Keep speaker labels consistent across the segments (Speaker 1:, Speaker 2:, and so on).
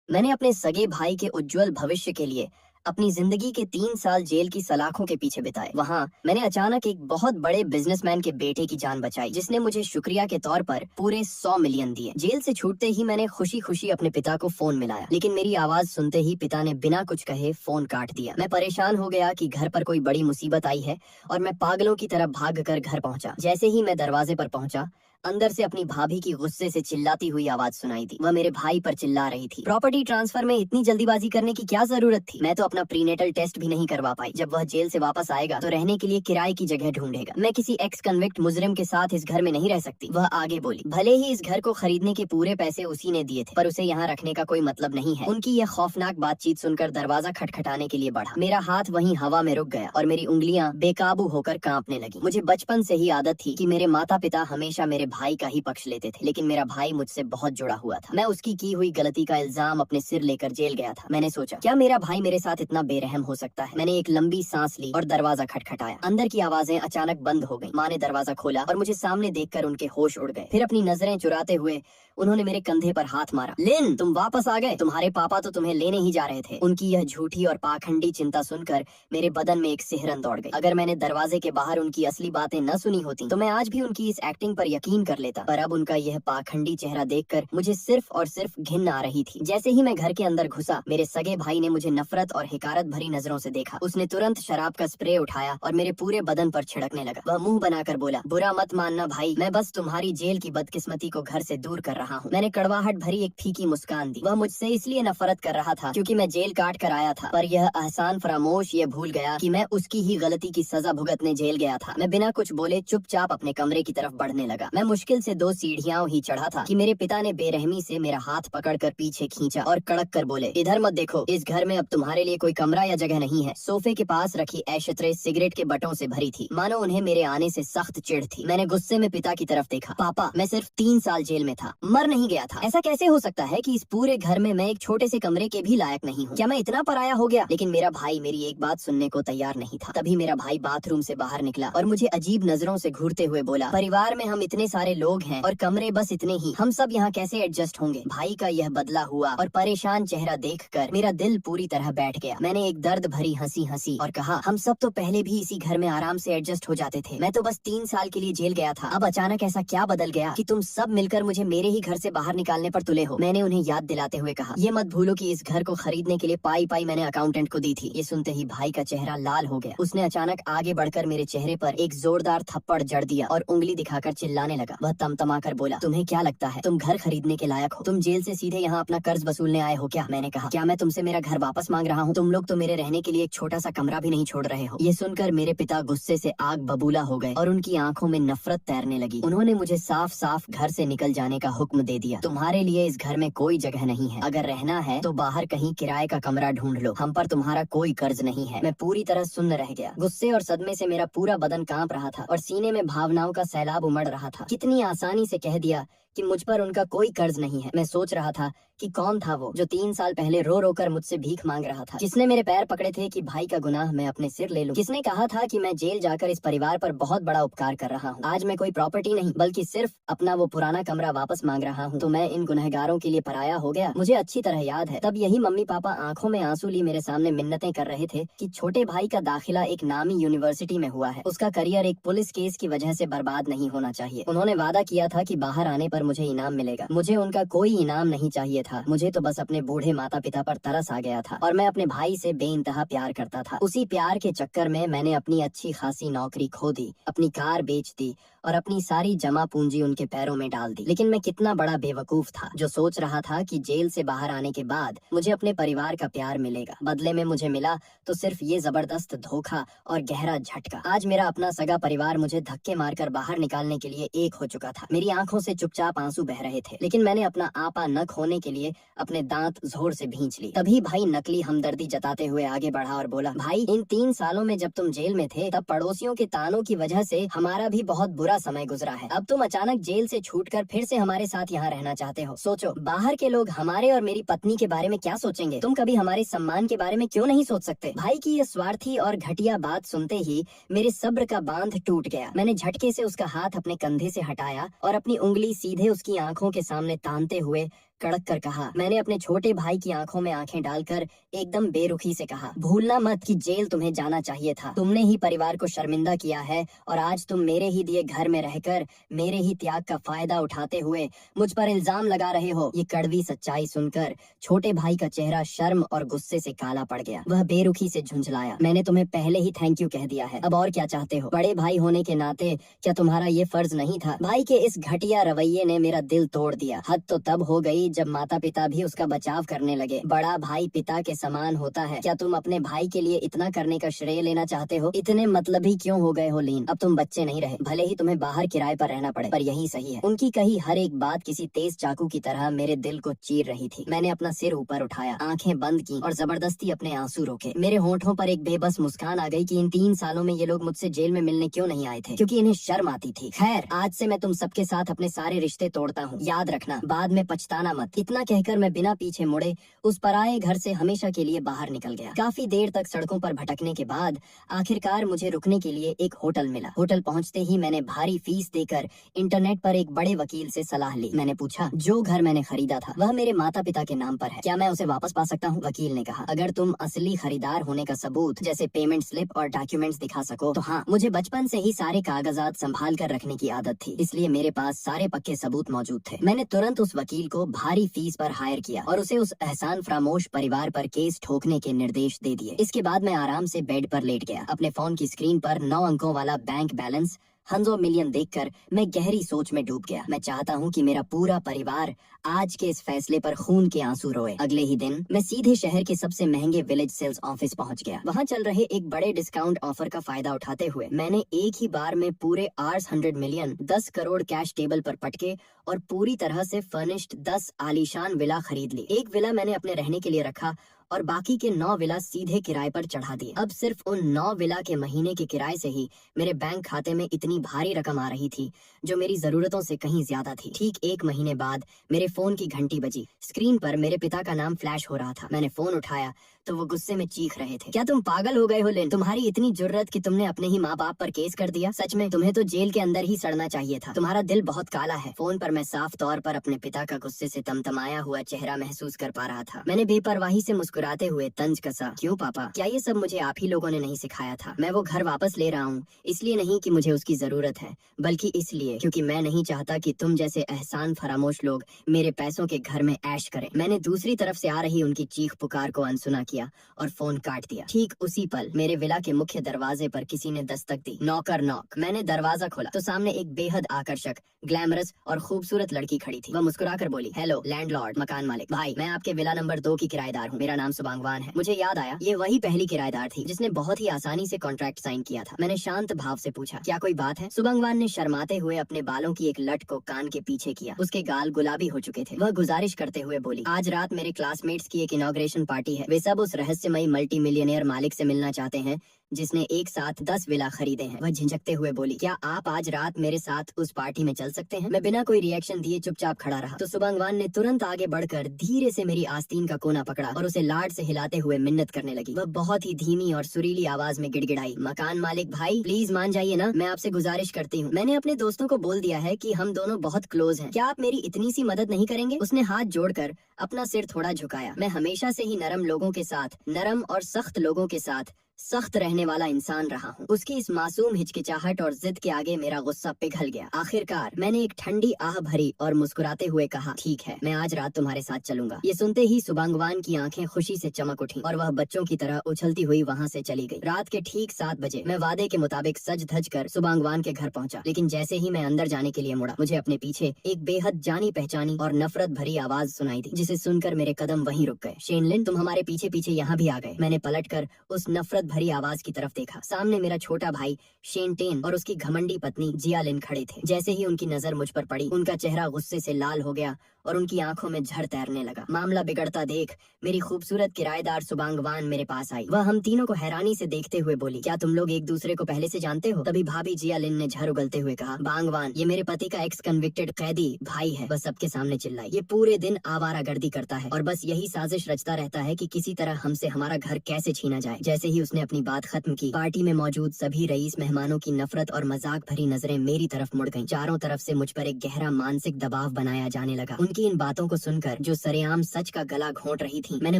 Speaker 1: मैंने अपने सगे भाई के उज्जवल भविष्य के लिए अपनी जिंदगी के 3 साल जेल की सलाखों के पीछे बिताए। वहाँ मैंने अचानक एक बहुत बड़े बिजनेसमैन के बेटे की जान बचाई, जिसने मुझे शुक्रिया के तौर पर पूरे 100 मिलियन दिए। जेल से छूटते ही मैंने खुशी खुशी अपने पिता को फोन मिलाया, लेकिन मेरी आवाज सुनते ही पिता ने बिना कुछ कहे फोन काट दिया। मैं परेशान हो गया कि घर पर कोई बड़ी मुसीबत आई है और मैं पागलों की तरह भागकर घर पहुंचा। जैसे ही मैं दरवाजे पर पहुंचा, अंदर से अपनी भाभी की गुस्से से चिल्लाती हुई आवाज सुनाई दी। वह मेरे भाई पर चिल्ला रही थी, प्रॉपर्टी ट्रांसफर में इतनी जल्दीबाजी करने की क्या जरूरत थी? मैं तो अपना प्रीनेटल टेस्ट भी नहीं करवा पाई। जब वह जेल से वापस आएगा तो रहने के लिए किराए की जगह ढूंढेगा। मैं किसी एक्स कन्विक्ट मुजरिम के साथ इस घर में नहीं रह सकती। वह आगे बोली, भले ही इस घर को खरीदने के पूरे पैसे उसी ने दिए थे, पर उसे यहाँ रखने का कोई मतलब नहीं है। उनकी यह खौफनाक बातचीत सुनकर दरवाजा खटखटाने के लिए बढ़ा। मेरा हाथ वहीं हवा में रुक गया और मेरी उंगलियां बेकाबू होकर कांपने लगी। मुझे बचपन से ही आदत थी कि मेरे माता पिता हमेशा मेरे भाई का ही पक्ष लेते थे, लेकिन मेरा भाई मुझसे बहुत जुड़ा हुआ था। मैं उसकी की हुई गलती का इल्जाम अपने सिर लेकर जेल गया था। मैंने सोचा, क्या मेरा भाई मेरे साथ इतना बेरहम हो सकता है? मैंने एक लंबी सांस ली और दरवाजा खटखटाया। अंदर की आवाजें अचानक बंद हो गईं। माँ ने दरवाजा खोला और मुझे सामने देखकर उनके होश उड़ गए। फिर अपनी नजरें चुराते हुए उन्होंने मेरे कंधे पर हाथ मारा। लिन, तुम वापस आ गए। तुम्हारे पापा तो तुम्हें लेने ही जा रहे थे। उनकी यह झूठी और पाखंडी चिंता सुनकर मेरे बदन में एक सिहरन दौड़ गई। अगर मैंने दरवाजे के बाहर उनकी असली बातें न सुनी होती तो मैं आज भी उनकी इस एक्टिंग पर यकीन कर लेता, पर अब उनका यह पाखंडी चेहरा देखकर मुझे सिर्फ और सिर्फ घिन आ रही थी। जैसे ही मैं घर के अंदर घुसा, मेरे सगे भाई ने मुझे नफरत और हिकारत भरी नजरों से देखा। उसने तुरंत शराब का स्प्रे उठाया और मेरे पूरे बदन पर छिड़कने लगा। वह मुंह बनाकर बोला, बुरा मत मानना भाई, मैं बस तुम्हारी जेल की बदकिस्मती को घर से दूर कर रहा हूँ। मैंने कड़वाहट भरी एक फीकी मुस्कान दी। वह मुझसे इसलिए नफरत कर रहा था क्योंकि मैं जेल काट कर आया था, पर यह एहसान फरामोश ये भूल गया कि मैं उसकी ही गलती की सजा भुगतने जेल गया था। मैं बिना कुछ बोले चुपचाप अपने कमरे की तरफ बढ़ने लगा। मैं मुश्किल से 2 सीढ़ियां ही चढ़ा था कि मेरे पिता ने बेरहमी से मेरा हाथ पकड़कर पीछे खींचा और कड़क कर बोले, इधर मत देखो, इस घर में अब तुम्हारे लिए कोई कमरा या जगह नहीं है। सोफे के पास रखी ऐशत्रे सिगरेट के बटों से भरी थी, मानो उन्हें मेरे आने से सख्त चिढ़ थी। मैंने गुस्से में पिता की तरफ देखा। पापा, मैं सिर्फ 3 साल जेल में था, मर नहीं गया था। ऐसा कैसे हो सकता है कि इस पूरे घर में मैं एक छोटे से कमरे के भी लायक नहीं हूँ? क्या मैं इतना पराया हो गया? लेकिन मेरा भाई मेरी एक बात सुनने को तैयार नहीं था। तभी मेरा भाई बाथरूम से बाहर निकला और मुझे अजीब नजरों से घूरते हुए बोला, परिवार में हम इतने सारे लोग हैं और कमरे बस इतने ही, हम सब यहाँ कैसे एडजस्ट होंगे? भाई का यह बदला हुआ और परेशान चेहरा देखकर मेरा दिल पूरी तरह बैठ गया। मैंने एक दर्द भरी हंसी हंसी और कहा, हम सब तो पहले भी इसी घर में आराम से एडजस्ट हो जाते थे। मैं तो बस 3 साल के लिए जेल गया था। अब अचानक ऐसा क्या बदल गया कि तुम सब मिलकर मुझे मेरे ही घर से बाहर निकालने पर तुले हो? मैंने उन्हें याद दिलाते हुए कहा, ये मत भूलो कि इस घर को खरीदने के लिए पाई पाई मैंने अकाउंटेंट को दी थी। ये सुनते ही भाई का चेहरा लाल हो गया। उसने अचानक आगे बढ़कर मेरे चेहरे पर एक जोरदार थप्पड़ जड़ दिया और उंगली दिखाकर चिल्लाने लगा। वह तमतमाकर बोला, तुम्हें क्या लगता है तुम घर खरीदने के लायक हो? तुम जेल से सीधे यहाँ अपना कर्ज वसूलने आए हो क्या? मैंने कहा, क्या मैं तुमसे मेरा घर वापस मांग रहा हूँ? तुम लोग तो मेरे रहने के लिए एक छोटा सा कमरा भी नहीं छोड़ रहे हो। ये सुनकर मेरे पिता गुस्से से आग बबूला हो गए और उनकी आंखों में नफरत तैरने लगी। उन्होंने मुझे साफ साफ घर से निकल जाने का हुक्म दे दिया। तुम्हारे लिए इस घर में कोई जगह नहीं है, अगर रहना है तो बाहर कहीं किराए का कमरा ढूंढ लो, हम पर तुम्हारा कोई कर्ज नहीं है। मैं पूरी तरह सुन्न रह गया। गुस्से और सदमे से मेरा पूरा बदन कांप रहा था और सीने में भावनाओं का सैलाब उमड़ रहा था। कितनी आसानी से कह दिया कि मुझ पर उनका कोई कर्ज नहीं है। मैं सोच रहा था कि कौन था वो जो 3 साल पहले रो रो कर मुझसे भीख मांग रहा था, किसने मेरे पैर पकड़े थे कि भाई का गुनाह मैं अपने सिर ले लूं, किसने कहा था कि मैं जेल जाकर इस परिवार पर बहुत बड़ा उपकार कर रहा हूँ। आज मैं कोई प्रॉपर्टी नहीं बल्कि सिर्फ अपना वो पुराना कमरा वापस मांग रहा हूँ, तो मैं इन गुनहगारों के लिए पराया हो गया। मुझे अच्छी तरह याद है, तब यही मम्मी पापा आंखों में आंसू लिए मेरे सामने मिन्नतें कर रहे थे कि छोटे भाई का दाखिला एक नामी यूनिवर्सिटी में हुआ है, उसका करियर एक पुलिस केस की वजह से बर्बाद नहीं होना चाहिए। उन्होंने वादा किया था कि बाहर आने पर मुझे इनाम मिलेगा। मुझे उनका कोई इनाम नहीं चाहिए था, मुझे तो बस अपने बूढ़े माता पिता पर तरस आ गया था और मैं अपने भाई से बेइंतहा प्यार करता था। उसी प्यार के चक्कर में मैंने अपनी अच्छी खासी नौकरी खो दी, अपनी कार बेच दी और अपनी सारी जमा पूंजी उनके पैरों में डाल दी। लेकिन मैं कितना बड़ा बेवकूफ था जो सोच रहा था कि जेल से बाहर आने के बाद मुझे अपने परिवार का प्यार मिलेगा। बदले में मुझे मिला तो सिर्फ ये जबरदस्त धोखा और गहरा झटका। आज मेरा अपना सगा परिवार मुझे धक्के मारकर बाहर निकालने के लिए एक हो चुका था। मेरी आंखों से चुपचाप आंसू बह रहे थे, लेकिन मैंने अपना आपा न खोने के लिए अपने दांत जोर से भींच ली। तभी भाई नकली हमदर्दी जताते हुए आगे बढ़ा और बोला, भाई, इन 3 सालों में जब तुम जेल में थे तब पड़ोसियों के तानों की वजह से हमारा भी बहुत बुरा समय गुजरा है। अब तुम अचानक जेल से छूटकर फिर से हमारे साथ यहाँ रहना चाहते हो। सोचो, बाहर के लोग हमारे और मेरी पत्नी के बारे में क्या सोचेंगे? तुम कभी हमारे सम्मान के बारे में क्यों नहीं सोच सकते? भाई की ये स्वार्थी और घटिया बात सुनते ही मेरे सब्र का बांध टूट गया। मैंने झटके से उसका हाथ अपने कंधे से हटाया और अपनी उंगली सीधे उसकी आंखों के सामने तानते हुए कड़क कर कहा। मैंने अपने छोटे भाई की आंखों में आंखें डालकर एकदम बेरुखी से कहा, भूलना मत कि जेल तुम्हें जाना चाहिए था। तुमने ही परिवार को शर्मिंदा किया है और आज तुम मेरे ही दिए घर में रहकर मेरे ही त्याग का फायदा उठाते हुए मुझ पर इल्जाम लगा रहे हो। ये कड़वी सच्चाई सुनकर छोटे भाई का चेहरा शर्म और गुस्से से काला पड़ गया। वह बेरुखी से झुंझलाया, मैंने तुम्हें पहले ही थैंक यू कह दिया है, अब और क्या चाहते हो? बड़े भाई होने के नाते क्या तुम्हारा ये फर्ज नहीं था? भाई के इस घटिया रवैये ने मेरा दिल तोड़ दिया। हद तो तब हो गई जब माता पिता भी उसका बचाव करने लगे। बड़ा भाई पिता के समान होता है। क्या तुम अपने भाई के लिए इतना करने का श्रेय लेना चाहते हो? इतने मतलबी क्यों हो गए हो लीन? अब तुम बच्चे नहीं रहे, भले ही तुम्हें बाहर किराए पर रहना पड़े, पर यही सही है। उनकी कही हर एक बात किसी तेज चाकू की तरह मेरे दिल को चीर रही थी। मैंने अपना सिर ऊपर उठाया, आंखें बंद की और जबरदस्ती अपने आंसू रोके। मेरे होठों पर एक बेबस मुस्कान आ गई कि इन 3 सालों में ये लोग मुझसे जेल में मिलने क्यों नहीं आए थे, क्योंकि इन्हें शर्म आती थी। खैर, आज से मैं तुम सबके साथ अपने सारे रिश्ते तोड़ता हूँ, याद रखना, बाद में पछताना मत। इतना कहकर मैं बिना पीछे मुड़े उस पराये घर से हमेशा के लिए बाहर निकल गया। काफी देर तक सड़कों पर भटकने के बाद आखिरकार मुझे रुकने के लिए एक होटल मिला। होटल पहुंचते ही मैंने भारी फीस देकर इंटरनेट पर एक बड़े वकील से सलाह ली। मैंने पूछा, जो घर मैंने खरीदा था वह मेरे माता पिता के नाम पर है, क्या मैं उसे वापस पा सकता हूँ? वकील ने कहा, अगर तुम असली खरीदार होने का सबूत जैसे पेमेंट स्लिप और डॉक्यूमेंट्स दिखा सको तो हाँ। मुझे बचपन से ही सारे कागजात संभाल कर रखने की आदत थी, इसलिए मेरे पास सारे पक्के सबूत मौजूद थे। मैंने तुरंत उस वकील को भारी फीस पर हायर किया और उसे उस एहसान फरामोश परिवार पर केस ठोकने के निर्देश दे दिए। इसके बाद मैं आराम से बेड पर लेट गया। अपने फोन की स्क्रीन पर 9 अंकों वाला बैंक बैलेंस 100 मिलियन देखकर मैं गहरी सोच में डूब गया। मैं चाहता हूँ कि मेरा पूरा परिवार आज के इस फैसले पर खून के आंसू रोए। अगले ही दिन मैं सीधे शहर के सबसे महंगे विलेज सेल्स ऑफिस पहुँच गया। वहाँ चल रहे एक बड़े डिस्काउंट ऑफर का फायदा उठाते हुए मैंने एक ही बार में पूरे 800 मिलियन 10 करोड़ कैश टेबल पर पटके और पूरी तरह से फर्निश्ड 10 आलीशान विला खरीद ली। एक विला मैंने अपने रहने के लिए रखा और बाकी के 9 विला सीधे किराए पर चढ़ा दिए। अब सिर्फ उन 9 विला के महीने के किराए से ही मेरे बैंक खाते में इतनी भारी रकम आ रही थी जो मेरी जरूरतों से कहीं ज्यादा थी। ठीक 1 महीने बाद मेरे फोन की घंटी बजी। स्क्रीन पर मेरे पिता का नाम फ्लैश हो रहा था। मैंने फोन उठाया तो वो गुस्से में चीख रहे थे, क्या तुम पागल हो गए हो लिन? तुम्हारी इतनी जुर्रत कि तुमने अपने ही माँ बाप पर केस कर दिया? सच में तुम्हें तो जेल के अंदर ही सड़ना चाहिए था। तुम्हारा दिल बहुत काला है। फोन पर मैं साफ तौर पर अपने पिता का गुस्से से तमतमाया हुआ चेहरा महसूस कर पा रहा था। मैंने बेपरवाही से मुस्कुराते हुए तंज कसा, क्यों पापा, क्या ये सब मुझे आप ही लोगों ने नहीं सिखाया था? मैं वो घर वापस ले रहा हूँ, इसलिए नहीं कि मुझे उसकी जरूरत है, बल्कि इसलिए क्योंकि मैं नहीं चाहता कि तुम जैसे एहसान फरामोश लोग मेरे पैसों के घर में ऐश करें। मैंने दूसरी तरफ से आ रही उनकी चीख पुकार को अनसुना किया और फोन काट दिया। ठीक उसी पल मेरे विला के मुख्य दरवाजे पर किसी ने दस्तक दी। नौकर नॉक। मैंने दरवाजा खोला तो सामने एक बेहद आकर्षक, ग्लैमरस और खूबसूरत लड़की खड़ी थी। वह मुस्कुराकर बोली, हेलो लैंडलॉर्ड, मकान मालिक। भाई, मैं आपके विला नंबर 2 की किराएदार हूँ। मेरा नाम सुबांगवान है। मुझे याद आया, ये वही पहली किराएदार थी जिसने बहुत ही आसानी से कॉन्ट्रैक्ट साइन किया था। मैंने शांत भाव से पूछा, क्या कोई बात है? सुबांगवान ने शर्माते हुए अपने बालों की एक लट को कान के पीछे किया। उसके गाल गुलाबी हो चुके थे। वह गुजारिश करते हुए बोली, आज रात मेरे क्लासमेट्स की एक इनॉग्रेशन पार्टी है। वे सब उस रहस्यमयी मल्टी मिलियनेयर मालिक से मिलना चाहते हैं जिसने एक साथ 10 विला खरीदे हैं। वह झिझकते हुए बोली, क्या आप आज रात मेरे साथ उस पार्टी में चल सकते हैं? मैं बिना कोई रिएक्शन दिए चुपचाप खड़ा रहा तो सुबांगवान ने तुरंत आगे बढ़कर धीरे से मेरी आस्तीन का कोना पकड़ा और उसे लाड से हिलाते हुए मिन्नत करने लगी। वह बहुत ही धीमी और सुरीली आवाज में गिड़गिड़ाई, मकान मालिक भाई, प्लीज मान जाइए ना, मैं आपसे गुजारिश करती हूँ। मैंने अपने दोस्तों को बोल दिया है कि हम दोनों बहुत क्लोज हैं। क्या आप मेरी इतनी सी मदद नहीं करेंगे? उसने हाथ जोड़कर अपना सिर थोड़ा झुकाया। मैं हमेशा से ही नरम लोगों के साथ, नरम और सख्त लोगों के साथ सख्त रहने वाला इंसान रहा हूँ। उसकी इस मासूम हिचकिचाहट और जिद के आगे मेरा गुस्सा पिघल गया। आखिरकार मैंने एक ठंडी आह भरी और मुस्कुराते हुए कहा, ठीक है, मैं आज रात तुम्हारे साथ चलूंगा। ये सुनते ही सुबांगवान की आंखें खुशी से चमक उठी और वह बच्चों की तरह उछलती हुई वहाँ से चली गई। रात के ठीक 7 बजे मैं वादे के मुताबिक सज धज कर सुबांगवान के घर पहुंचा, लेकिन जैसे ही मैं अंदर जाने के लिए मुड़ा, मुझे अपने पीछे एक बेहद जानी पहचानी और नफरत भरी आवाज सुनाई दी, जिसे सुनकर मेरे कदम वहीं रुक गए। शेनलिन, तुम हमारे पीछे पीछे यहाँ भी आ गए। मैंने पलटकर उस नफरत भरी आवाज की तरफ देखा। सामने मेरा छोटा भाई शेनटेन और उसकी घमंडी पत्नी जियालिन खड़े थे। जैसे ही उनकी नजर मुझ पर पड़ी, उनका चेहरा गुस्से से लाल हो गया और उनकी आंखों में झड़ तैरने लगा। मामला बिगड़ता देख मेरी खूबसूरत किराएदार सुबांगवान मेरे पास आई। वह हम तीनों को हैरानी से देखते हुए बोली, क्या तुम लोग एक दूसरे को पहले से जानते हो? तभी भाभी जियालिन ने झर उगलते हुए कहा, बांगवान, ये मेरे पति का एक्स कन्विक्टेड कैदी भाई है। वह सबके सामने चिल्लाई, ये पूरे दिन आवारागर्दी करता है और बस यही साजिश रचता रहता है कि किसी तरह हमसे हमारा घर कैसे छीना जाए। जैसे ही उसने अपनी बात खत्म की, पार्टी में मौजूद सभी रईस मेहमानों की नफरत और मजाक भरी नजरें मेरी तरफ मुड़ गईं। चारों तरफ से मुझ पर एक गहरा मानसिक दबाव बनाया जाने लगा। उनकी इन बातों को सुनकर, जो सरेआम सच का गला घोंट रही थी, मैंने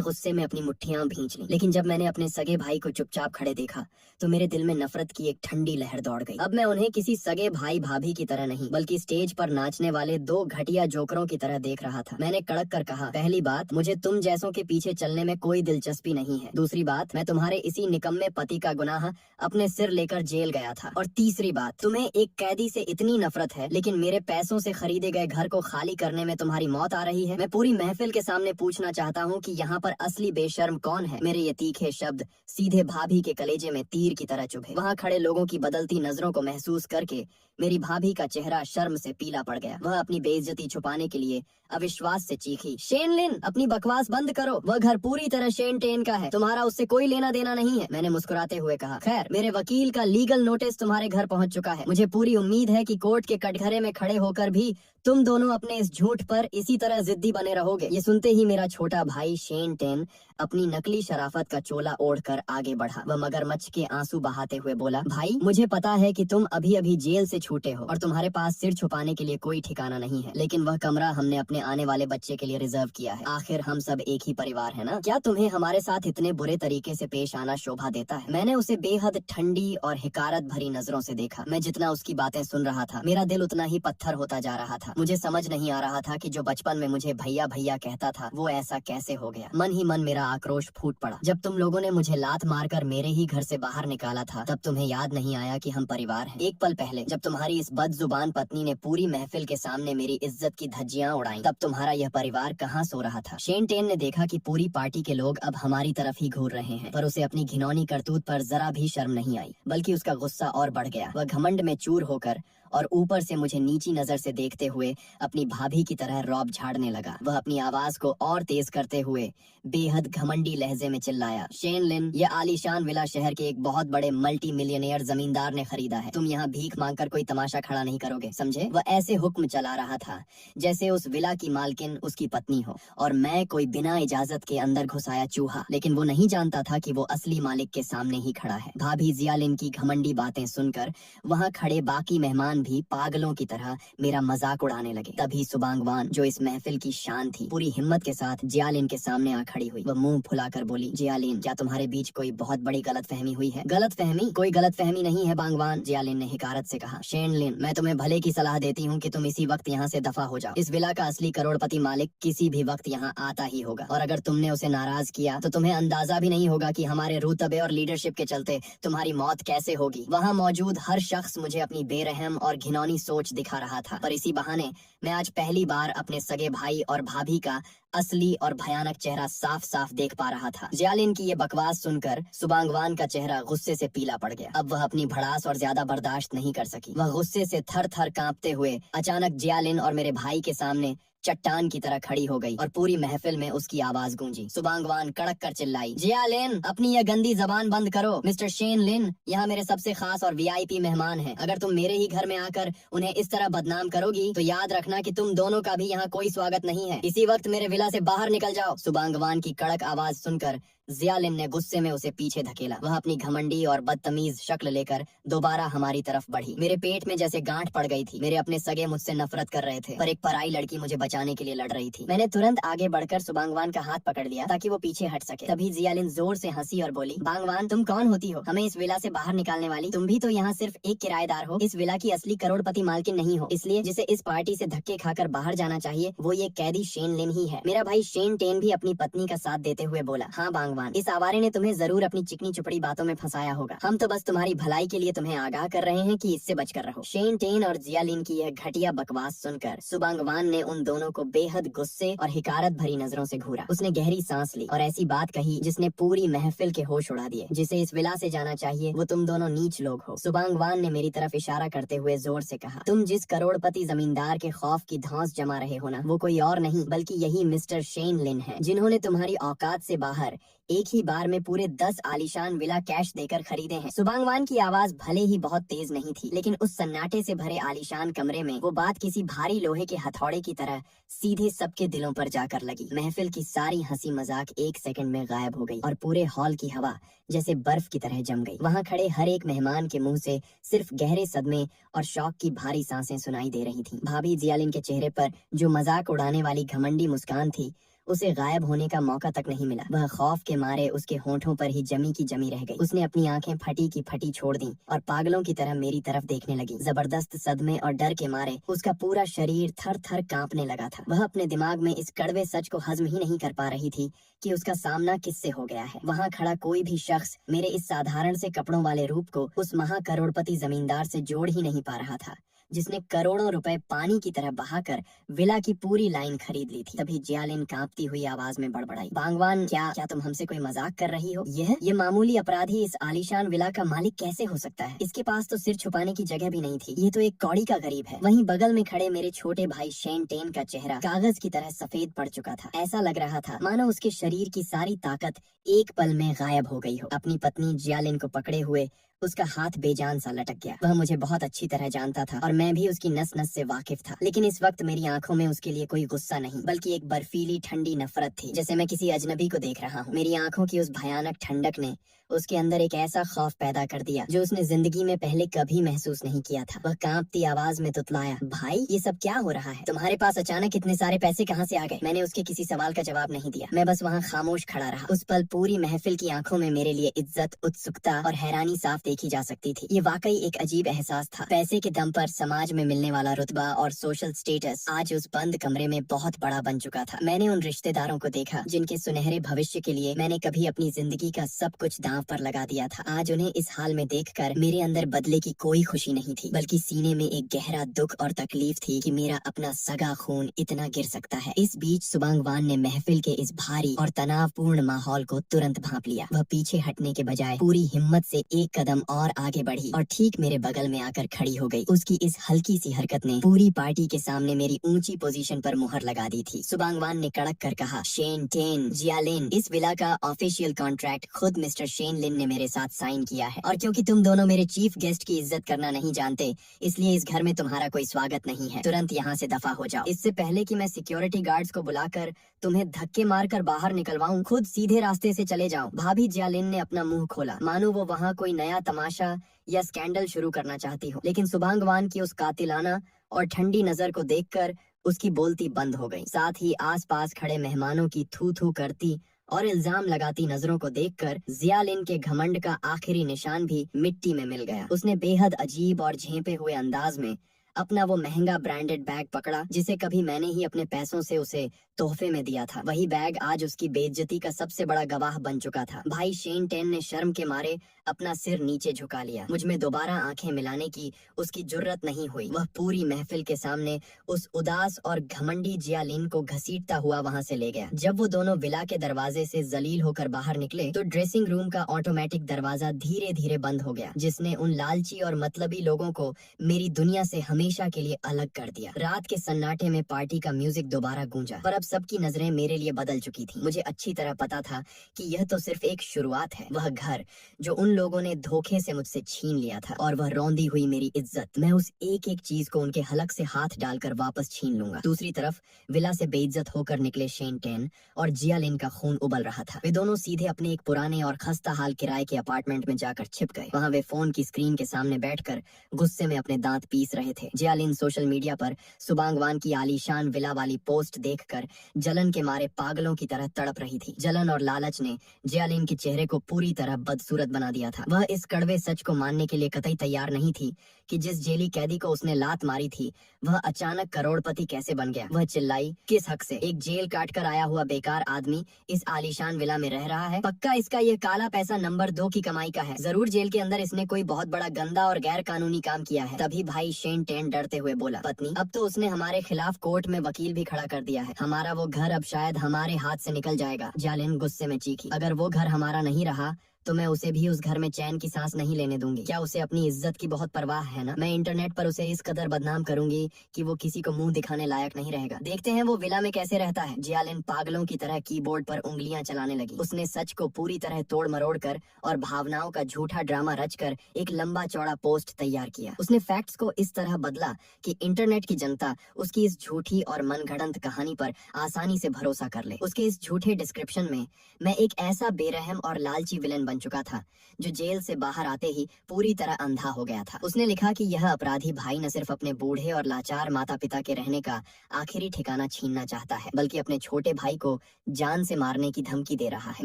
Speaker 1: गुस्से में अपनी मुट्ठियां भींच ली। लेकिन जब मैंने अपने सगे भाई को चुपचाप खड़े देखा तो मेरे दिल में नफरत की एक ठंडी लहर दौड़ गई। अब मैं उन्हें किसी सगे भाई भाभी की तरह नहीं, बल्कि स्टेज पर नाचने वाले दो घटिया जोकरों की तरह देख रहा था। मैंने कड़क कर कहा, पहली बात, मुझे तुम जैसों के पीछे चलने में कोई दिलचस्पी नहीं है। दूसरी बात, मैं तुम्हारे इसी निकम्मे पति का गुनाह अपने सिर लेकर जेल गया था। और तीसरी बात, तुम्हें एक कैदी से इतनी नफरत है, लेकिन मेरे पैसों से खरीदे गए घर को खाली करने में तुम्हारी मौत आ रही है। मैं पूरी महफिल के सामने पूछना चाहता हूँ कि यहाँ पर असली बेशर्म कौन है? मेरे ये तीखे शब्द सीधे भाभी के कलेजे में तीर की तरह चुभे। वहाँ खड़े लोगों की बदलती नजरों को महसूस करके मेरी भाभी का चेहरा शर्म से पीला पड़ गया। वह अपनी बेइज्जती छुपाने के लिए अविश्वास से चीखी, शेन लिन, अपनी बकवास बंद करो। वह घर पूरी तरह शेन टेन का है, तुम्हारा उससे कोई लेना देना नहीं है। मैंने मुस्कुराते हुए कहा, खैर, मेरे वकील का लीगल नोटिस तुम्हारे घर पहुंच चुका है। मुझे पूरी उम्मीद है कि कोर्ट के कटघरे में खड़े होकर भी तुम दोनों अपने इस झूठ पर इसी तरह जिद्दी बने रहोगे। ये सुनते ही मेरा छोटा भाई शेन टेन अपनी नकली शराफत का चोला ओढ़कर आगे बढ़ा। वह मगरमच्छ के आंसू बहाते हुए बोला, भाई, मुझे पता है कि तुम अभी अभी जेल से छूटे हो और तुम्हारे पास सिर छुपाने के लिए कोई ठिकाना नहीं है, लेकिन वह कमरा हमने अपने आने वाले बच्चे के लिए रिजर्व किया है। आखिर हम सब एक ही परिवार है ना? क्या तुम्हें हमारे साथ इतने बुरे तरीके से पेश आना शोभा देता है? मैंने उसे बेहद ठंडी और हिकारत भरी नजरों से देखा। मैं जितना उसकी बातें सुन रहा था, मेरा दिल उतना ही पत्थर होता जा रहा था। मुझे समझ नहीं आ रहा था कि जो बचपन में मुझे भैया भैया कहता था, वो ऐसा कैसे हो गया। मन ही मन मेरा आक्रोश फूट पड़ा। जब तुम लोगों ने मुझे लात मारकर मेरे ही घर से बाहर निकाला था, तब तुम्हें याद नहीं आया कि हम परिवार हैं? एक पल पहले जब तुम्हारी इस बदजुबान पत्नी ने पूरी महफिल के सामने मेरी इज्जत की धज्जियां उड़ाई, तब तुम्हारा यह परिवार कहाँ सो रहा था? शेन टेन ने देखा कि पूरी पार्टी के लोग अब हमारी तरफ ही घूर रहे हैं, पर उसे अपनी घिनौनी करतूत पर जरा भी शर्म नहीं आई, बल्कि उसका गुस्सा और बढ़ गया। वह घमंड में चूर होकर और ऊपर से मुझे नीची नजर से देखते हुए अपनी भाभी की तरह रौब झाड़ने लगा। वह अपनी आवाज को और तेज करते हुए बेहद घमंडी लहजे में चिल्लाया, शेन लिन, यह आलीशान विला शहर के एक बहुत बड़े मल्टी मिलियनेयर जमींदार ने खरीदा है। तुम यहाँ भीख मांगकर कोई तमाशा खड़ा नहीं करोगे, समझे? वह ऐसे हुक्म चला रहा था जैसे उस विला की मालकिन उसकी पत्नी हो और मैं कोई बिना इजाजत के अंदर घुसाया चूहा। लेकिन वो नहीं जानता था कि वो असली मालिक के सामने ही खड़ा है। भाभी जिया लिन की घमंडी बातें सुनकर वहाँ खड़े बाकी मेहमान भी पागलों की तरह मेरा मजाक उड़ाने लगे। तभी सुबांगवान, जो इस महफिल की शान थी, पूरी हिम्मत के साथ जियालिन के सामने आ खड़ी हुई। वह मुंह फुलाकर बोली, जियालिन, क्या तुम्हारे बीच कोई बहुत बड़ी गलतफहमी हुई है? गलतफहमी? कोई गलतफहमी नहीं है बांगवान, जियालिन ने हिकारत से कहा। शेन लिन, मैं तुम्हें भले की सलाह देती हूँ कि तुम इसी वक्त यहाँ से दफा हो जाओ। इस विला का असली करोड़पति मालिक किसी भी वक्त यहाँ आता ही होगा, और अगर तुमने उसे नाराज किया तो तुम्हें अंदाजा भी नहीं होगा कि हमारे रुतबे और लीडरशिप के चलते तुम्हारी मौत कैसे होगी। वहाँ मौजूद हर शख्स मुझे अपनी बेरहम और घिनौनी सोच दिखा रहा था, पर इसी बहाने मैं आज पहली बार अपने सगे भाई और भाभी का असली और भयानक चेहरा साफ साफ देख पा रहा था। जियालिन की ये बकवास सुनकर सुबांगवान का चेहरा गुस्से से पीला पड़ गया। अब वह अपनी भड़ास और ज्यादा बर्दाश्त नहीं कर सकी। वह गुस्से से थर थर कांपते हुए अचानक जियालिन और मेरे भाई के सामने चट्टान की तरह खड़ी हो गई और पूरी महफिल में उसकी आवाज गूंजी। सुबांगवान कड़क कर चिल्लाई, जियालिन, अपनी यह गंदी जबान बंद करो। मिस्टर शेन लिन यहाँ मेरे सबसे खास और वीआईपी मेहमान हैं। अगर तुम मेरे ही घर में आकर उन्हें इस तरह बदनाम करोगी तो याद रखना कि तुम दोनों का भी यहाँ कोई स्वागत नहीं है। इसी वक्त मेरे विला से बाहर निकल जाओ। सुबांगवान की कड़क आवाज सुनकर जियालिन ने गुस्से में उसे पीछे धकेला। वह अपनी घमंडी और बदतमीज शक्ल लेकर दोबारा हमारी तरफ बढ़ी। मेरे पेट में जैसे गांठ पड़ गई थी। मेरे अपने सगे मुझसे नफरत कर रहे थे, पर एक पराई लड़की मुझे बचाने के लिए लड़ रही थी। मैंने तुरंत आगे बढ़कर सुबांगवान का हाथ पकड़ लिया ताकि वो पीछे हट सके। तभी जियालिन जोर से हंसी और बोली, बांगवान, तुम कौन होती हो हमें इस विला से बाहर निकालने वाली? तुम भी तो यहाँ सिर्फ एक किराएदार हो। इस विला की असली करोड़पति मालकिन नहीं हो, इसलिए जिसे इस पार्टी से धक्के खाकर बाहर जाना चाहिए वो ये कैदी शेन लिन ही है। मेरा भाई शेन टेन भी अपनी पत्नी का साथ देते हुए बोला, हाँ बांगवान, इस आवारे ने तुम्हें जरूर अपनी चिकनी चुपड़ी बातों में फंसाया होगा। हम तो बस तुम्हारी भलाई के लिए तुम्हें आगाह कर रहे हैं कि इससे बचकर रहो। शेन टेन और जियालिन की यह घटिया बकवास सुनकर सुबांगवान ने उन दोनों को बेहद गुस्से और हिकारत भरी नजरों से घूरा। उसने गहरी सांस ली और ऐसी बात कही जिसने पूरी महफिल के होश उड़ा दिए। जिसे इस विला से जाना चाहिए वो तुम दोनों नीच लोग हो। सुबांगवान ने मेरी तरफ इशारा करते हुए जोर से कहा, तुम जिस करोड़पति जमींदार के खौफ की धौंस जमा रहे हो ना, वो कोई और नहीं बल्कि यही मिस्टर शेन लिन है, जिन्होंने तुम्हारी औकात से बाहर एक ही बार में पूरे 10 आलीशान विला कैश देकर खरीदे हैं। सुबांगवान की आवाज भले ही बहुत तेज नहीं थी, लेकिन उस सन्नाटे से भरे आलीशान कमरे में वो बात किसी भारी लोहे के हथौड़े की तरह सीधे सबके दिलों पर जाकर लगी। महफिल की सारी हंसी मजाक एक सेकंड में गायब हो गई और पूरे हॉल की हवा जैसे बर्फ की तरह जम गई। वहां खड़े हर एक मेहमान के मुंह से सिर्फ गहरे सदमे और शौक की भारी सांसें सुनाई दे रही थीं। भाभी जियालिन के चेहरे पर जो मजाक उड़ाने वाली घमंडी मुस्कान थी, उसे गायब होने का मौका तक नहीं मिला। वह खौफ के मारे उसके होंठों पर ही जमी की जमी रह गई। उसने अपनी आंखें फटी की फटी छोड़ दी और पागलों की तरह मेरी तरफ देखने लगी। जबरदस्त सदमे और डर के मारे उसका पूरा शरीर थर थर कांपने लगा था। वह अपने दिमाग में इस कड़वे सच को हजम ही नहीं कर पा रही थी कि उसका सामना किससे हो गया है। वहाँ खड़ा कोई भी शख्स मेरे इस साधारण से कपड़ों वाले रूप को उस महा करोड़पति जमींदार से जोड़ ही नहीं पा रहा था, जिसने करोड़ों रुपए पानी की तरह बहाकर विला की पूरी लाइन खरीद ली थी। तभी जियालिन कांपती हुई आवाज में बड़बड़ाई, बागवान, क्या तुम हमसे कोई मजाक कर रही हो? ये मामूली अपराधी इस आलीशान विला का मालिक कैसे हो सकता है? इसके पास तो सिर छुपाने की जगह भी नहीं थी। ये तो एक कौड़ी का गरीब है। वहीं बगल में खड़े मेरे छोटे भाई शेन टेन का चेहरा कागज की तरह सफेद पड़ चुका था। ऐसा लग रहा था मानो उसके शरीर की सारी ताकत एक पल में गायब हो गई हो। अपनी पत्नी जियालिन को पकड़े हुए उसका हाथ बेजान सा लटक गया। वह मुझे बहुत अच्छी तरह जानता था और मैं भी उसकी नस नस से वाकिफ था, लेकिन इस वक्त मेरी आंखों में उसके लिए कोई गुस्सा नहीं, बल्कि एक बर्फीली ठंडी नफरत थी, जैसे मैं किसी अजनबी को देख रहा हूँ। मेरी आंखों की उस भयानक ठंडक ने उसके अंदर एक ऐसा खौफ पैदा कर दिया जो उसने जिंदगी में पहले कभी महसूस नहीं किया था। वह कांपती आवाज में तुतलाया, भाई ये सब क्या हो रहा है? तुम्हारे पास अचानक इतने सारे पैसे कहाँ से आ गए? मैंने उसके किसी सवाल का जवाब नहीं दिया। मैं बस वहाँ खामोश खड़ा रहा। उस पल पूरी महफिल की आंखों में मेरे लिए इज्जत, उत्सुकता और हैरानी साफ देखी जा सकती थी। ये वाकई एक अजीब एहसास था। पैसे के दम पर समाज में मिलने वाला रुतबा और सोशल स्टेटस आज उस बंद कमरे में बहुत बड़ा बन चुका था। मैंने उन रिश्तेदारों को देखा जिनके सुनहरे भविष्य के लिए मैंने कभी अपनी जिंदगी का सब कुछ दांव पर लगा दिया था। आज उन्हें इस हाल में देखकर मेरे अंदर बदले की कोई खुशी नहीं थी, बल्कि सीने में एक गहरा दुख और तकलीफ थी कि मेरा अपना सगा खून इतना गिर सकता है। इस बीच सुबांगवान ने महफिल के इस भारी और तनावपूर्ण माहौल को तुरंत भांप लिया। वह पीछे हटने के बजाय पूरी हिम्मत से एक कदम और आगे बढ़ी और ठीक मेरे बगल में आकर खड़ी हो गई। उसकी इस हल्की सी हरकत ने पूरी पार्टी के सामने मेरी ऊंची पोजीशन पर मुहर लगा दी थी। सुबांगवान ने कड़क कर कहा, शेन टेन, जियालिन, इस विला का ऑफिशियल कॉन्ट्रैक्ट खुद मिस्टर शेन लिन ने मेरे साथ साइन किया है, और क्योंकि तुम दोनों मेरे चीफ गेस्ट की इज्जत करना नहीं जानते, इसलिए इस घर में तुम्हारा कोई स्वागत नहीं है। तुरंत यहाँ से दफा हो जाओ। इससे पहले कि मैं सिक्योरिटी गार्ड्स को बुलाकर तुम्हें धक्के मारकर बाहर निकलवाऊं, खुद सीधे रास्ते से चले जाओ। भाभी जियालिन ने अपना मुंह खोला, मानो वो वहाँ कोई नया तमाशा या स्कैंडल शुरू करना चाहती हो, लेकिन सुबांगवान की उस कातिलाना और ठंडी नजर को देखकर उसकी बोलती बंद हो गई। साथ ही आसपास खड़े मेहमानों की थू थू करती और इल्जाम लगाती नजरों को देखकर जियालिन के घमंड का आखिरी निशान भी मिट्टी में मिल गया। उसने बेहद अजीब और झेंपे हुए अंदाज में अपना वो महंगा ब्रांडेड बैग पकड़ा जिसे कभी मैंने ही अपने पैसों से उसे तोहफे में दिया था। वही बैग आज उसकी बेइज्जती का सबसे बड़ा गवाह बन चुका था। भाई शेन टेन ने शर्म के मारे अपना सिर नीचे झुका लिया। मुझ में दोबारा आंखें मिलाने की उसकी जुर्रत नहीं हुई। वह पूरी महफिल के सामने उस उदास और घमंडी जियालिन को घसीटता हुआ वहां से ले गया। जब वो दोनों विला के दरवाजे से जलील होकर बाहर निकले तो ड्रेसिंग रूम का ऑटोमेटिक दरवाजा धीरे धीरे बंद हो गया, जिसने उन लालची और मतलबी लोगों को मेरी दुनिया से हमेशा के लिए अलग कर दिया। रात के सन्नाटे में पार्टी का म्यूजिक दोबारा गूंजा, पर अब सबकी नजरें मेरे लिए बदल चुकी थी। मुझे अच्छी तरह पता था कि यह तो सिर्फ एक शुरुआत है। वह घर जो उन लोगों ने धोखे से मुझसे छीन लिया था, और वह रौंदी हुई मेरी इज्जत, मैं उस एक एक चीज को उनके हलक से हाथ डालकर वापस छीन लूंगा। दूसरी तरफ विला से बेइज्जत होकर निकले शेन टेन और जियालिन का खून उबल रहा था। वे दोनों सीधे अपने एक पुराने और खस्ता हाल किराए के अपार्टमेंट में जाकर छिप गए। वहाँ वे फोन की स्क्रीन के सामने बैठकर गुस्से में अपने दांत पीस रहे थे। जियालिन सोशल मीडिया पर सुबांगवान की आलीशान विला वाली पोस्ट देखकर जलन के मारे पागलों की तरह तड़प रही थी। जलन और लालच ने जियालिन के चेहरे को पूरी तरह बदसूरत बना दिया था। वह इस कड़वे सच को मानने के लिए कतई तैयार नहीं थी कि जिस जेली कैदी को उसने लात मारी थी वह अचानक करोड़पति कैसे बन गया। वह चिल्लाई, किस हक से? एक जेल काट कर आया हुआ बेकार आदमी इस आलीशान विला में रह रहा है। पक्का इसका ये काला पैसा नंबर 2 की कमाई का है। जरूर जेल के अंदर इसने कोई बहुत बड़ा गंदा और गैर कानूनी काम किया है। तभी भाई शेन टेन डरते हुए बोला, पत्नी, अब तो उसने हमारे खिलाफ कोर्ट में वकील भी खड़ा कर दिया है। हमारा वो घर अब शायद हमारे हाथ से निकल जाएगा। जियालिन गुस्से में चीखी, अगर वो घर हमारा नहीं रहा तो मैं उसे भी उस घर में चैन की सांस नहीं लेने दूंगी। क्या उसे अपनी इज्जत की बहुत परवाह है ना? मैं इंटरनेट पर उसे इस कदर बदनाम करूंगी कि वो किसी को मुंह दिखाने लायक नहीं रहेगा। देखते हैं वो विला में कैसे रहता है। जियालिन पागलों की तरह कीबोर्ड पर उंगलियां चलाने लगी। उसने सच को पूरी तरह तोड़ मरोड़ कर और भावनाओं का झूठा ड्रामा रचकर एक लंबा चौड़ा पोस्ट तैयार किया। उसने फैक्ट्स को इस तरह बदला कि इंटरनेट की जनता उसकी इस झूठी और मनगढ़ंत कहानी पर आसानी से भरोसा कर ले। उसके इस झूठे डिस्क्रिप्शन में मैं एक ऐसा बेरहम और लालची विलेन बन चुका था जो जेल से बाहर आते ही पूरी तरह अंधा हो गया था। उसने लिखा कि यह अपराधी भाई न सिर्फ अपने बूढ़े और लाचार माता पिता के रहने का आखिरी ठिकाना छीनना चाहता है, बल्कि अपने छोटे भाई को जान से मारने की धमकी दे रहा है।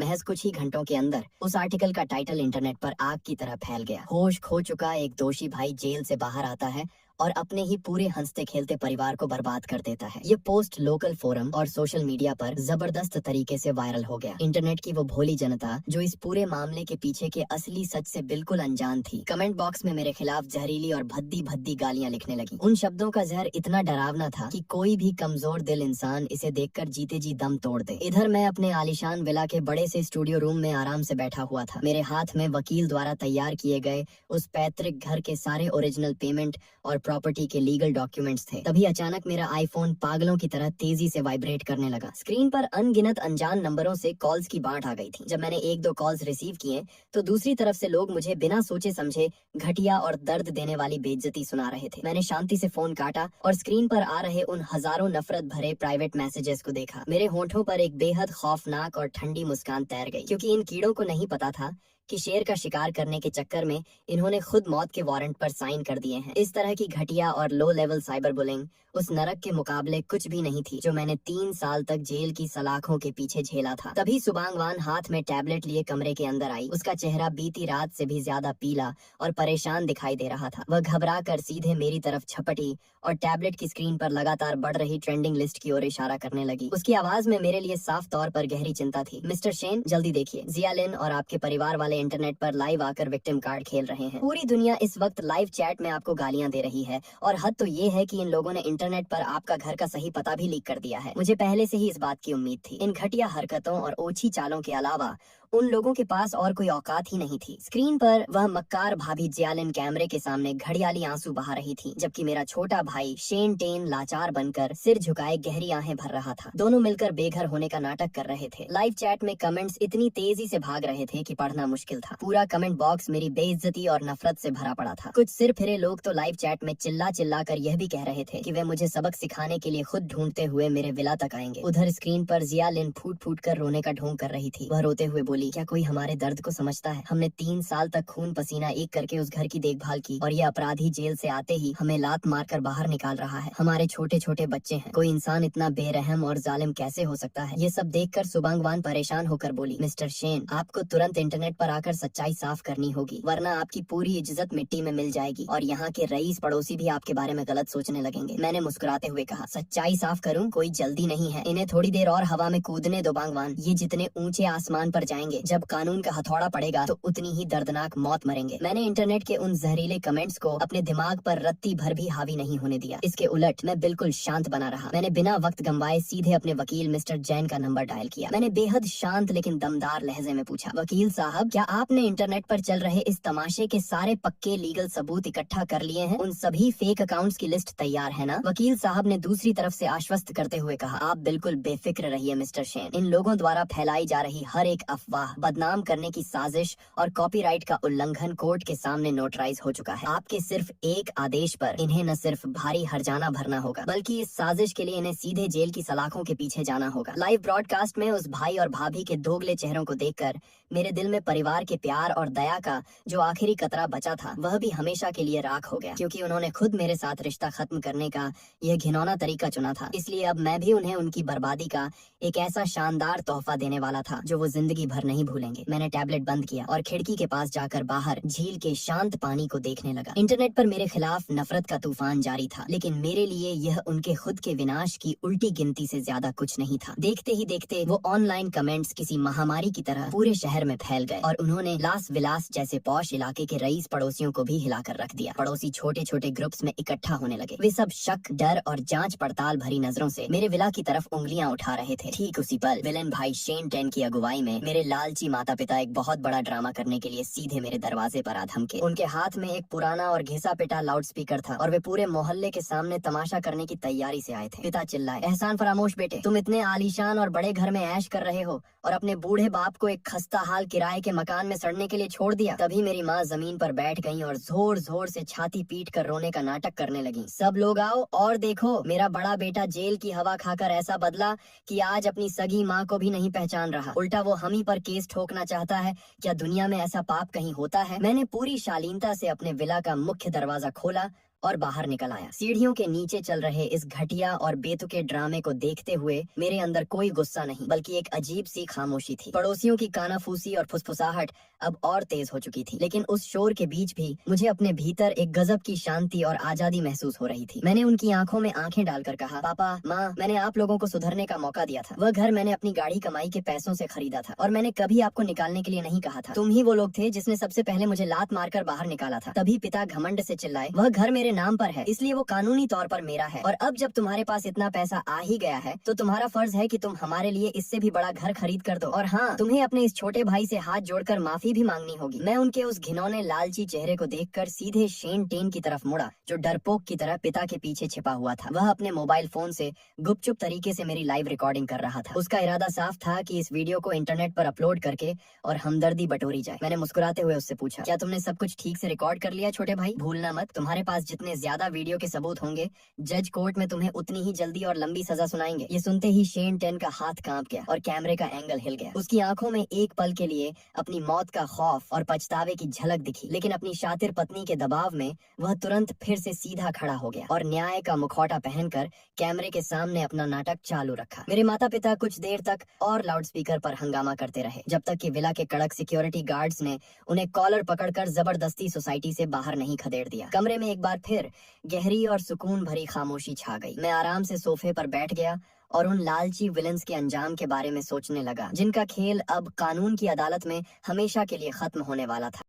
Speaker 1: महज कुछ ही घंटों के अंदर उस आर्टिकल का टाइटल इंटरनेट पर आग की तरह फैल गया। होश खो चुका एक दोषी भाई जेल से बाहर आता है और अपने ही पूरे हंसते खेलते परिवार को बर्बाद कर देता है। ये पोस्ट लोकल फोरम और सोशल मीडिया पर जबरदस्त तरीके से वायरल हो गया। इंटरनेट की वो भोली जनता जो इस पूरे मामले के पीछे के असली सच से बिल्कुल अनजान थी, कमेंट बॉक्स में मेरे खिलाफ जहरीली और भद्दी भद्दी गालियां लिखने लगी। उन शब्दों का जहर इतना डरावना था कि कोई भी कमजोर दिल इंसान इसे देखकर जीते जी दम तोड़ दे। इधर मैं अपने आलीशान विला के बड़े से स्टूडियो रूम में आराम से बैठा हुआ था। मेरे हाथ में वकील द्वारा तैयार किए गए उस पैतृक घर के सारे ओरिजिनल पेमेंट और प्रॉपर्टी के लीगल डॉक्यूमेंट्स थे। तभी अचानक मेरा आईफोन पागलों की तरह तेजी से वाइब्रेट करने लगा। स्क्रीन पर अनगिनत अनजान नंबरों से कॉल्स की बाढ़ आ गई थी। जब मैंने एक दो कॉल्स रिसीव किए तो दूसरी तरफ से लोग मुझे बिना सोचे समझे घटिया और दर्द देने वाली बेइज्जती सुना रहे थे। मैंने शांति से फोन काटा और स्क्रीन पर आ रहे उन हजारों नफरत भरे प्राइवेट मैसेजेस को देखा। मेरे होठों पर एक बेहद खौफनाक और ठंडी मुस्कान तैर गई, क्योंकि इन कीड़ों को नहीं पता था कि शेर का शिकार करने के चक्कर में इन्होंने खुद मौत के वारंट पर साइन कर दिए हैं। इस तरह की घटिया और लो लेवल साइबर बुलिंग उस नरक के मुकाबले कुछ भी नहीं थी जो मैंने 3 साल तक जेल की सलाखों के पीछे झेला था। तभी सुबांगवान हाथ में टैबलेट लिए कमरे के अंदर आई। उसका चेहरा बीती रात से भी ज्यादा पीला और परेशान दिखाई दे रहा था। वह घबरा कर सीधे मेरी तरफ झपटी और टैबलेट की स्क्रीन पर लगातार बढ़ रही ट्रेंडिंग लिस्ट की ओर इशारा करने लगी। उसकी आवाज में मेरे लिए साफ तौर पर गहरी चिंता थी। मिस्टर शेन, जल्दी देखिए, जियालिन और आपके परिवार वाले इंटरनेट पर लाइव आकर विक्टिम कार्ड खेल रहे हैं। पूरी दुनिया इस वक्त लाइव चैट में आपको गालियां दे रही है और हद तो ये है कि इन लोगों ने इंटरनेट पर आपका घर का सही पता भी लीक कर दिया है। मुझे पहले से ही इस बात की उम्मीद थी। इन घटिया हरकतों और ओछी चालों के अलावा उन लोगों के पास और कोई औकात ही नहीं थी। स्क्रीन पर वह मक्कार भाभी जियालिन कैमरे के सामने घड़ियाली आंसू बहा रही थी, जबकि मेरा छोटा भाई शेन टेन लाचार बनकर सिर झुकाए गहरी आहें भर रहा था। दोनों मिलकर बेघर होने का नाटक कर रहे थे। लाइव चैट में कमेंट्स इतनी तेजी से भाग रहे थे कि पढ़ना मुश्किल था। पूरा कमेंट बॉक्स मेरी बेइज्जती और नफरत से भरा पड़ा था। कुछ सिर फिरे लोग तो लाइव चैट में चिल्ला चिल्ला कर यह भी कह रहे थे कि वे मुझे सबक सिखाने के लिए खुद ढूंढते हुए मेरे विला तक आएंगे। उधर स्क्रीन पर जियालिन फूट फूट कर रोने का ढोंग कर रही थी। वह रोते हुए बोली, क्या कोई हमारे दर्द को समझता है? हमने 3 साल तक खून पसीना एक करके उस घर की देखभाल की और ये अपराधी जेल से आते ही हमें लात मारकर बाहर निकाल रहा है। हमारे छोटे छोटे बच्चे हैं। कोई इंसान इतना बेरहम और जालिम कैसे हो सकता है? ये सब देखकर सुबांगवान परेशान होकर बोली, मिस्टर शेन, आपको तुरंत इंटरनेट पर आकर सच्चाई साफ करनी होगी, वरना आपकी पूरी इज्जत मिट्टी में मिल जाएगी और यहाँ के रईस पड़ोसी भी आपके बारे में गलत सोचने लगेंगे। मैंने मुस्कुराते हुए कहा, सच्चाई साफ करूँ? कोई जल्दी नहीं है। इन्हें थोड़ी देर और हवा में कूदने दो बांगवान। ये जितने ऊंचे आसमान पर जाएंगे, जब कानून का हथौड़ा पड़ेगा तो उतनी ही दर्दनाक मौत मरेंगे। मैंने इंटरनेट के उन जहरीले कमेंट्स को अपने दिमाग पर रत्ती भर भी हावी नहीं होने दिया। इसके उलट मैं बिल्कुल शांत बना रहा। मैंने बिना वक्त गंवाए सीधे अपने वकील मिस्टर जैन का नंबर डायल किया। मैंने बेहद शांत लेकिन दमदार लहजे में पूछा, वकील साहब, क्या आपने इंटरनेट पर चल रहे इस तमाशे के सारे पक्के लीगल सबूत इकट्ठा कर लिए हैं? उन सभी फेक अकाउंट्स की लिस्ट तैयार है ना? वकील साहब ने दूसरी तरफ से आश्वस्त करते हुए कहा, आप बिल्कुल बेफिक्र रहिए मिस्टर शेन। इन लोगों द्वारा फैलाई जा रही हर एक अफवाह, बदनाम करने की साजिश और कॉपीराइट का उल्लंघन कोर्ट के सामने नोटराइज हो चुका है। आपके सिर्फ एक आदेश पर इन्हें न सिर्फ भारी हर्जाना भरना होगा, बल्कि इस साजिश के लिए इन्हें सीधे जेल की सलाखों के पीछे जाना होगा। लाइव ब्रॉडकास्ट में उस भाई और भाभी के दोगले चेहरों को देखकर मेरे दिल में परिवार के प्यार और दया का जो आखिरी कतरा बचा था, वह भी हमेशा के लिए राख हो गया, क्योंकि उन्होंने खुद मेरे साथ रिश्ता खत्म करने का यह घिनौना तरीका चुना था। इसलिए अब मैं भी उन्हें उनकी बर्बादी का एक ऐसा शानदार तोहफा देने वाला था जो वो जिंदगी भर नहीं भूलेंगे। मैंने टैबलेट बंद किया और खिड़की के पास जाकर बाहर झील के शांत पानी को देखने लगा। इंटरनेट पर मेरे खिलाफ नफरत का तूफान जारी था, लेकिन मेरे लिए यह उनके खुद के विनाश की उल्टी गिनती से ज्यादा कुछ नहीं था। देखते ही देखते वो ऑनलाइन कमेंट्स किसी महामारी की तरह पूरे शहर में फैल गए और उन्होंने लास विलास जैसे पौश इलाके के रईस पड़ोसियों को भी हिलाकर रख दिया। पड़ोसी छोटे छोटे ग्रुप्स में इकट्ठा होने लगे। वे सब शक, डर और जांच पड़ताल भरी नजरों से मेरे विला की तरफ उंगलियां उठा रहे थे। ठीक उसी पल विलेन भाई शेन टेन की अगुवाई में मेरे लालची माता पिता एक बहुत बड़ा ड्रामा करने के लिए सीधे मेरे दरवाजे पर आ धमके। उनके हाथ में एक पुराना और घिसा पिटा लाउड स्पीकर था और वे पूरे मोहल्ले के सामने तमाशा करने की तैयारी से आए थे। पिता चिल्लाए, एहसान फरामोश बेटे, तुम इतने आलीशान और बड़े घर में ऐश कर रहे हो और अपने बूढ़े बाप को एक खस्ता हाल किराए के मकान में सड़ने के लिए छोड़ दिया। तभी मेरी माँ जमीन पर बैठ गई और जोर जोर से छाती पीट कर रोने का नाटक करने लगी। सब लोग आओ और देखो, मेरा बड़ा बेटा जेल की हवा खाकर ऐसा बदला कि आज अपनी सगी माँ को भी नहीं पहचान रहा। उल्टा वो हम ही पर केस ठोकना चाहता है। क्या दुनिया में ऐसा पाप कहीं होता है? मैंने पूरी शालीनता से अपने विला का मुख्य दरवाजा खोला और बाहर निकल आया। सीढ़ियों के नीचे चल रहे इस घटिया और बेतुके ड्रामे को देखते हुए मेरे अंदर कोई गुस्सा नहीं, बल्कि एक अजीब सी खामोशी थी। पड़ोसियों की कानाफूसी और फुसफुसाहट अब और तेज हो चुकी थी, लेकिन उस शोर के बीच भी मुझे अपने भीतर एक गजब की शांति और आजादी महसूस हो रही थी। मैंने उनकी आंखों में आंखें डालकर कहा, पापा, माँ, मैंने आप लोगों को सुधरने का मौका दिया था। वह घर मैंने अपनी गाढ़ी कमाई के पैसों से खरीदा था और मैंने कभी आपको निकालने के लिए नहीं कहा था। तुम ही वो लोग थे जिसने सबसे पहले मुझे लात मारकर बाहर निकाला था। तभी पिता घमंड से चिल्लाए, वह घर मेरे नाम पर है, इसलिए वो कानूनी तौर पर मेरा है। और अब जब तुम्हारे पास इतना पैसा आ ही गया है तो तुम्हारा फर्ज है कि तुम हमारे लिए इससे भी बड़ा घर खरीद कर दो। और हाँ, तुम्हें अपने इस छोटे भाई से हाथ जोड़कर माफी भी मांगनी होगी। मैं उनके उस घिनौने लालची चेहरे को देखकर सीधे शेन टेन की तरफ मुड़ा, जो डरपोक की तरह पिता के पीछे छिपा हुआ था। वह अपने मोबाइल फोन से गुपचुप तरीके से मेरी लाइव रिकॉर्डिंग कर रहा था। उसका इरादा साफ था कि इस वीडियो को इंटरनेट पर अपलोड करके और हमदर्दी बटोरी जाए। मैंने मुस्कुराते हुए उससे पूछा, क्या तुमने सब कुछ ठीक से रिकॉर्ड कर लिया छोटे भाई? भूलना मत, तुम्हारे पास जितने ज्यादा वीडियो के सबूत होंगे, जज कोर्ट में तुम्हें उतनी ही जल्दी और लंबी सजा सुनाएंगे। ये सुनते ही शेन टेन का हाथ कांप गया और कैमरे का एंगल हिल गया। उसकी आंखों में एक पल के लिए अपनी मौत का खौफ और पछतावे की झलक दिखी, लेकिन अपनी शातिर पत्नी के दबाव में वह तुरंत फिर से सीधा खड़ा हो गया और न्याय का मुखौटा पहनकर कैमरे के सामने अपना नाटक चालू रखा। मेरे माता पिता कुछ देर तक और लाउडस्पीकर पर हंगामा करते रहे, जब तक कि विला के कड़क सिक्योरिटी गार्ड्स ने उन्हें कॉलर पकड़कर जबरदस्ती सोसाइटी से बाहर नहीं खदेड़ दिया। कमरे में एक बार फिर गहरी और सुकून भरी खामोशी छा गई। मैं आराम से सोफे पर बैठ गया और उन लालची विलन्स के अंजाम के बारे में सोचने लगा, जिनका खेल अब कानून की अदालत में हमेशा के लिए खत्म होने वाला था।